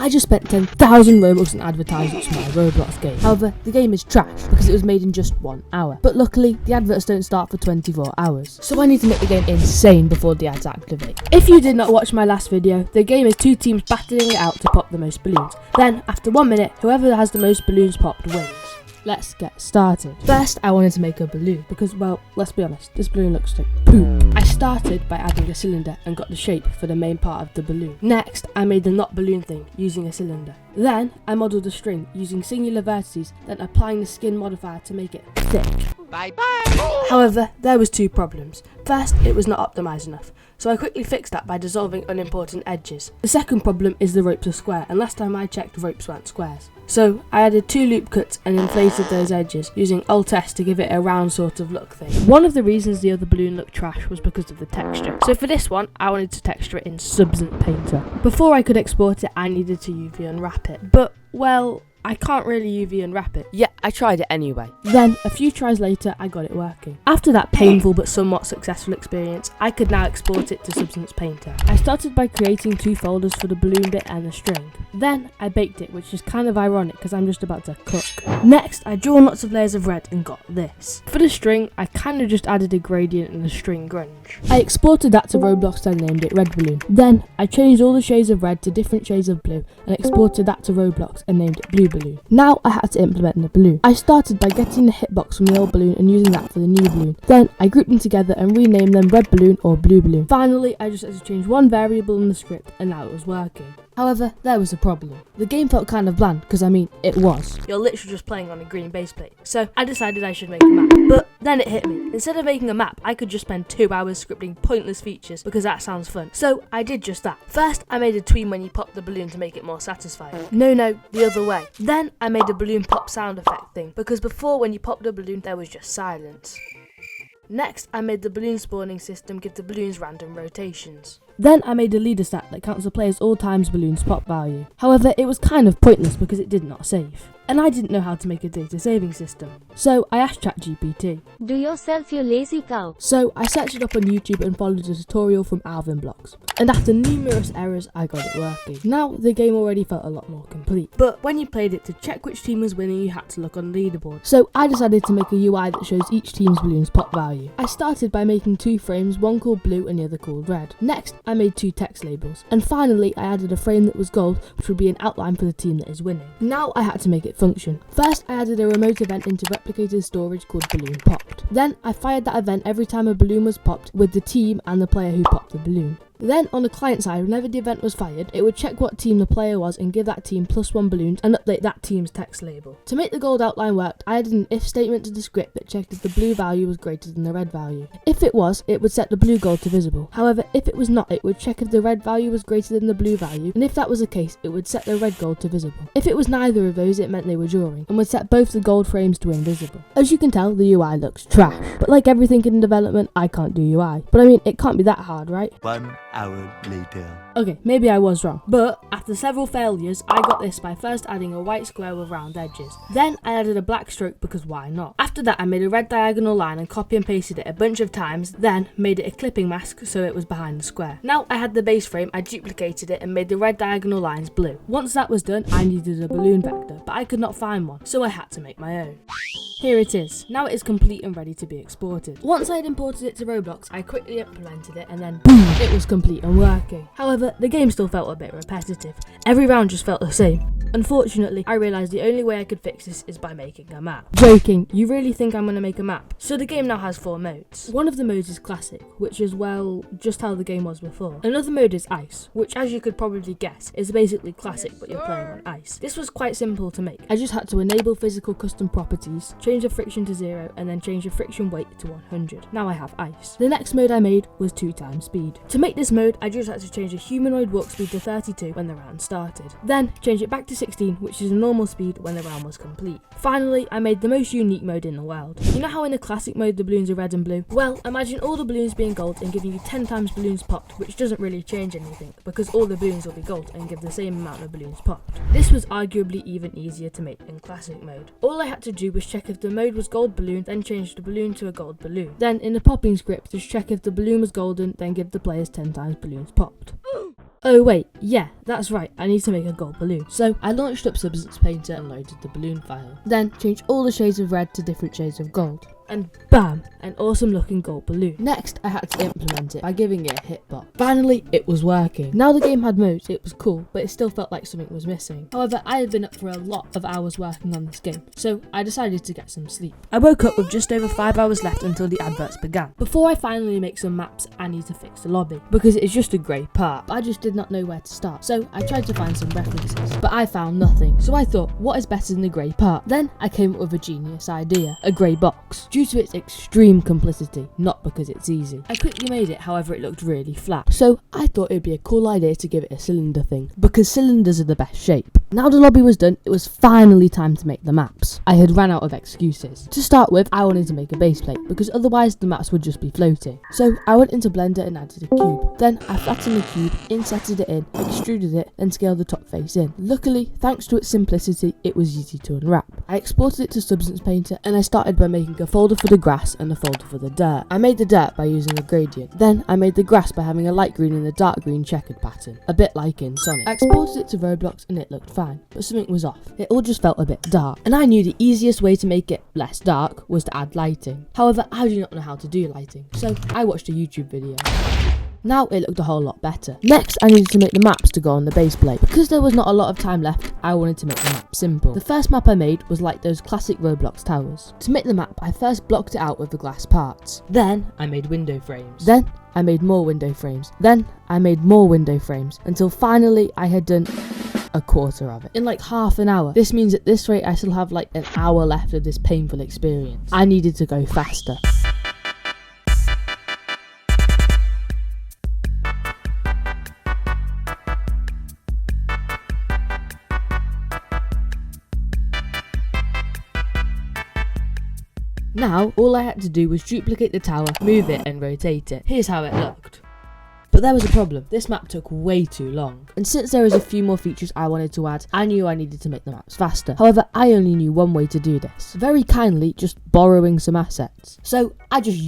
I just spent 10,000 Robux on advertisements for my Roblox game. However, the game is trash because it was made in just 1 hour. But luckily, the adverts don't start for 24 hours. So I need to make the game insane before the ads activate. If you did not watch my last video, the game is 2 teams battling it out to pop the most balloons. Then, after 1 minute, whoever has the most balloons popped wins. Let's get started. First, I wanted to make a balloon because, well, let's be honest, this balloon looks like poop. I started by adding a cylinder and got the shape for the main part of the balloon. Next, I made the not balloon thing using a cylinder. Then, I modelled a string using singular vertices, then applying the skin modifier to make it thick. Bye-bye! However, there was 2 problems. First, it was not optimised enough, so I quickly fixed that by dissolving unimportant edges. The second problem is the ropes are square, and last time I checked, ropes weren't squares. So I added 2 loop cuts and inflated those edges using Alt-S to give it a round sort of look thing. One of the reasons the other balloon looked trash was because of the texture. So for this one, I wanted to texture it in Substance Painter. Before I could export it, I needed to UV unwrap it. But, well, I can't really UV unwrap it. Yeah, I tried it anyway. Then, a few tries later, I got it working. After that painful but somewhat successful experience, I could now export it to Substance Painter. I started by creating 2 folders for the balloon bit and the string. Then, I baked it, which is kind of ironic because I'm just about to cook. Next, I drew lots of layers of red and got this. For the string, I kind of just added a gradient and a string grunge. I exported that to Roblox and named it Red Balloon. Then, I changed all the shades of red to different shades of blue and exported that to Roblox and named it Blue Balloon. Now I had to implement the balloon. I started by getting the hitbox from the old balloon and using that for the new balloon. Then I grouped them together and renamed them Red Balloon or Blue Balloon. Finally, I just had to change 1 variable in the script and now it was working. However, there was a problem. The game felt kind of bland, because I mean, it was. You're literally just playing on a green base plate. So I decided I should make a map. But then it hit me. Instead of making a map, I could just spend 2 hours scripting pointless features because that sounds fun. So I did just that. First, I made a tween when you pop the balloon to make it more satisfying. No, the other way. Then I made a balloon pop sound effect thing, because before when you popped the balloon, there was just silence. Next, I made the balloon spawning system give the balloons random rotations. Then I made a leader stat that counts the player's all times balloons pop value. However, it was kind of pointless because it did not save. And I didn't know how to make a data saving system. So I asked ChatGPT. Do yourself, you lazy cow. So I searched it up on YouTube and followed a tutorial from Alvin Blocks. And after numerous errors, I got it working. Now the game already felt a lot more complete. But when you played it, to check which team was winning, you had to look on the leaderboard. So I decided to make a UI that shows each team's balloons pop value. I started by making 2 frames, one called blue and the other called red. Next, I made 2 text labels. And finally, I added a frame that was gold, which would be an outline for the team that is winning. Now I had to make it function. First, I added a remote event into replicated storage called balloon popped. Then I fired that event every time a balloon was popped with the team and the player who popped the balloon. Then on the client side, whenever the event was fired, it would check what team the player was and give that team +1 balloons and update that team's text label. To make the gold outline work, I added an if statement to the script that checked if the blue value was greater than the red value. If it was, it would set the blue gold to visible. However, if it was not, it would check if the red value was greater than the blue value, and if that was the case, it would set the red gold to visible. If it was neither of those, it meant they were drawing, and would set both the gold frames to invisible. As you can tell, the UI looks trash. But like everything in development, I can't do UI. But I mean, it can't be that hard, right? 1 hour later. Okay, maybe I was wrong, but after several failures, I got this by first adding a white square with round edges. Then I added a black stroke because why not? After that, I made a red diagonal line and copy and pasted it a bunch of times, then made it a clipping mask so it was behind the square. Now I had the base frame, I duplicated it and made the red diagonal lines blue. Once that was done, I needed a balloon vector, but I could not find one, so I had to make my own. Here it is. Now it is complete and ready to be exported. Once I had imported it to Roblox, I quickly implemented it and then boom, it was complete and working. However, the game still felt a bit repetitive. Every round just felt the same. Unfortunately, I realised the only way I could fix this is by making a map. Joking, you really think I'm going to make a map? So the game now has 4 modes. One of the modes is classic, which is, well, just how the game was before. Another mode is ice, which as you could probably guess, is basically classic but you're playing on ice. This was quite simple to make. I just had to enable physical custom properties, change the friction to 0 and then change the friction weight to 100. Now I have ice. The next mode I made was 2 times speed. To make this mode, I just had to change the humanoid walk speed to 32 when the round started. Then change it back to 16, which is a normal speed when the round was complete. Finally, I made the most unique mode in the world. You know how in the classic mode the balloons are red and blue? Well, imagine all the balloons being gold and giving you 10 times balloons popped, which doesn't really change anything because all the balloons will be gold and give the same amount of balloons popped. This was arguably even easier to make in classic mode. All I had to do was check if the mode was gold balloon, then change the balloon to a gold balloon. Then in the popping script, just check if the balloon was golden, then give the players 10 times balloons popped. Oh wait, yeah, that's right, I need to make a gold balloon. So I launched up Substance Painter and loaded the balloon file. Then changed all the shades of red to different shades of gold. And bam, an awesome looking gold balloon. Next, I had to implement it by giving it a hitbox. Finally, it was working. Now the game had modes, it was cool, but it still felt like something was missing. However, I had been up for a lot of hours working on this game, so I decided to get some sleep. I woke up with just over 5 hours left until the adverts began. Before I finally make some maps, I need to fix the lobby, because it's just a grey part. I just did not know where to start, so I tried to find some references, but I found nothing. So I thought, what is better than a grey part? Then I came up with a genius idea, a grey box. Due to its extreme simplicity, not because it's easy. I quickly made it, however it looked really flat. So I thought it would be a cool idea to give it a cylinder thing, because cylinders are the best shape. Now the lobby was done, it was finally time to make the maps. I had ran out of excuses. To start with, I wanted to make a base plate, because otherwise the maps would just be floating. So I went into Blender and added a cube. Then I flattened the cube, inserted it in, extruded it, and scaled the top face in. Luckily, thanks to its simplicity, it was easy to unwrap. I exported it to Substance Painter, and I started by making a folder for the grass and a folder for the dirt. I made the dirt by using a gradient. Then I made the grass by having a light green and a dark green checkered pattern, a bit like in Sonic. I exported it to Roblox and it looked fine, but something was off. It all just felt a bit dark, and I knew the easiest way to make it less dark was to add lighting. However, I do not know how to do lighting, so I watched a YouTube video. Now it looked a whole lot better. Next, I needed to make the maps to go on the base plate. Because there was not a lot of time left, I wanted to make the map simple. The first map I made was like those classic Roblox towers. To make the map, I first blocked it out with the glass parts. Then, I made window frames. Then, I made more window frames. Then, I made more window frames. Until finally, I had done a quarter of it in like half an hour. This means at this rate, I still have like an hour left of this painful experience. I needed to go faster. Now, all I had to do was duplicate the tower, move it and rotate it. Here's how it looked. But there was a problem. This map took way too long. And since there was a few more features I wanted to add, I knew I needed to make the maps faster. However, I only knew one way to do this. Very kindly, just borrowing some assets. So I just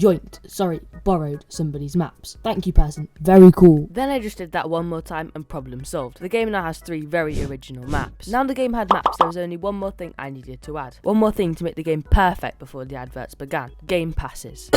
borrowed somebody's maps. Thank you, person. Very cool. Then I just did that one more time and problem solved. The game now has 3 very original maps. Now the game had maps, there was only one more thing I needed to add. One more thing to make the game perfect before the adverts began. Game passes.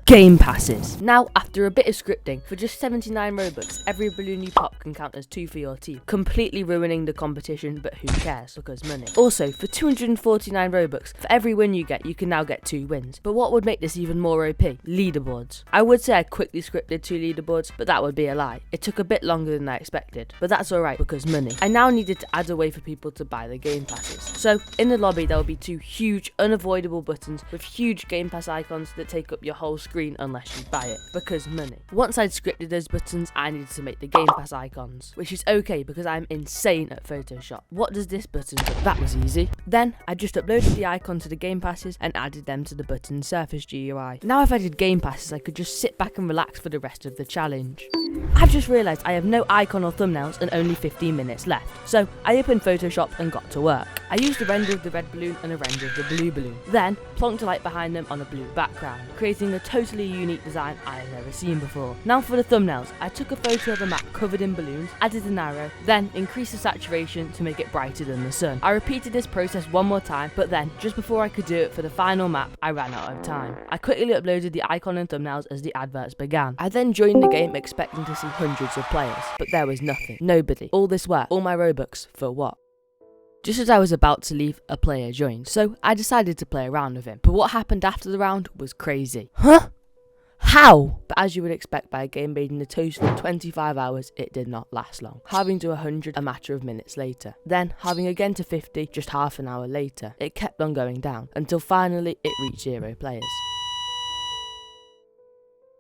Game passes. Now, after a bit of scripting, for just 79 Robux, every balloon you pop can count as 2 for your team, completely ruining the competition, but who cares, because money. Also, for 249 Robux, for every win you get, you can now get 2 wins. But what would make this even more OP? Leaderboards. I would say I quickly scripted 2 leaderboards, but that would be a lie. It took a bit longer than I expected, but that's alright, because money. I now needed to add a way for people to buy the game passes. So, in the lobby, there will be 2 huge, unavoidable buttons with huge game pass icons that take up your whole screen unless you buy it, because money. Once I'd scripted those buttons, I needed to make the game pass icons, which is okay because I'm insane at Photoshop. What does this button do? That was easy. Then I just uploaded the icon to the game passes and added them to the button's surface GUI. Now I've added game passes, I could just sit back and relax for the rest of the challenge. I've just realised I have no icon or thumbnails and only 15 minutes left, so I opened Photoshop and got to work. I used a render of the red balloon and a render of the blue balloon, then plonked a light behind them on a blue background, creating a totally unique design I have never seen before. Now for the thumbnails, I took a photo of a map covered in balloons, added an arrow, then increased the saturation to make it brighter than the sun. I repeated this process one more time, but then, just before I could do it for the final map, I ran out of time. I quickly uploaded the icon and thumbnails as the adverts began. I then joined the game expecting to see hundreds of players, but there was nothing. Nobody. All this work, all my Robux, for what? Just as I was about to leave, a player joined, so I decided to play a round with him. But what happened after the round was crazy. Huh? How? But as you would expect by a game made in a total of 25 hours, it did not last long, having to 100 a matter of minutes later. Then, having again to 50 just half an hour later. It kept on going down, until finally it reached 0 players.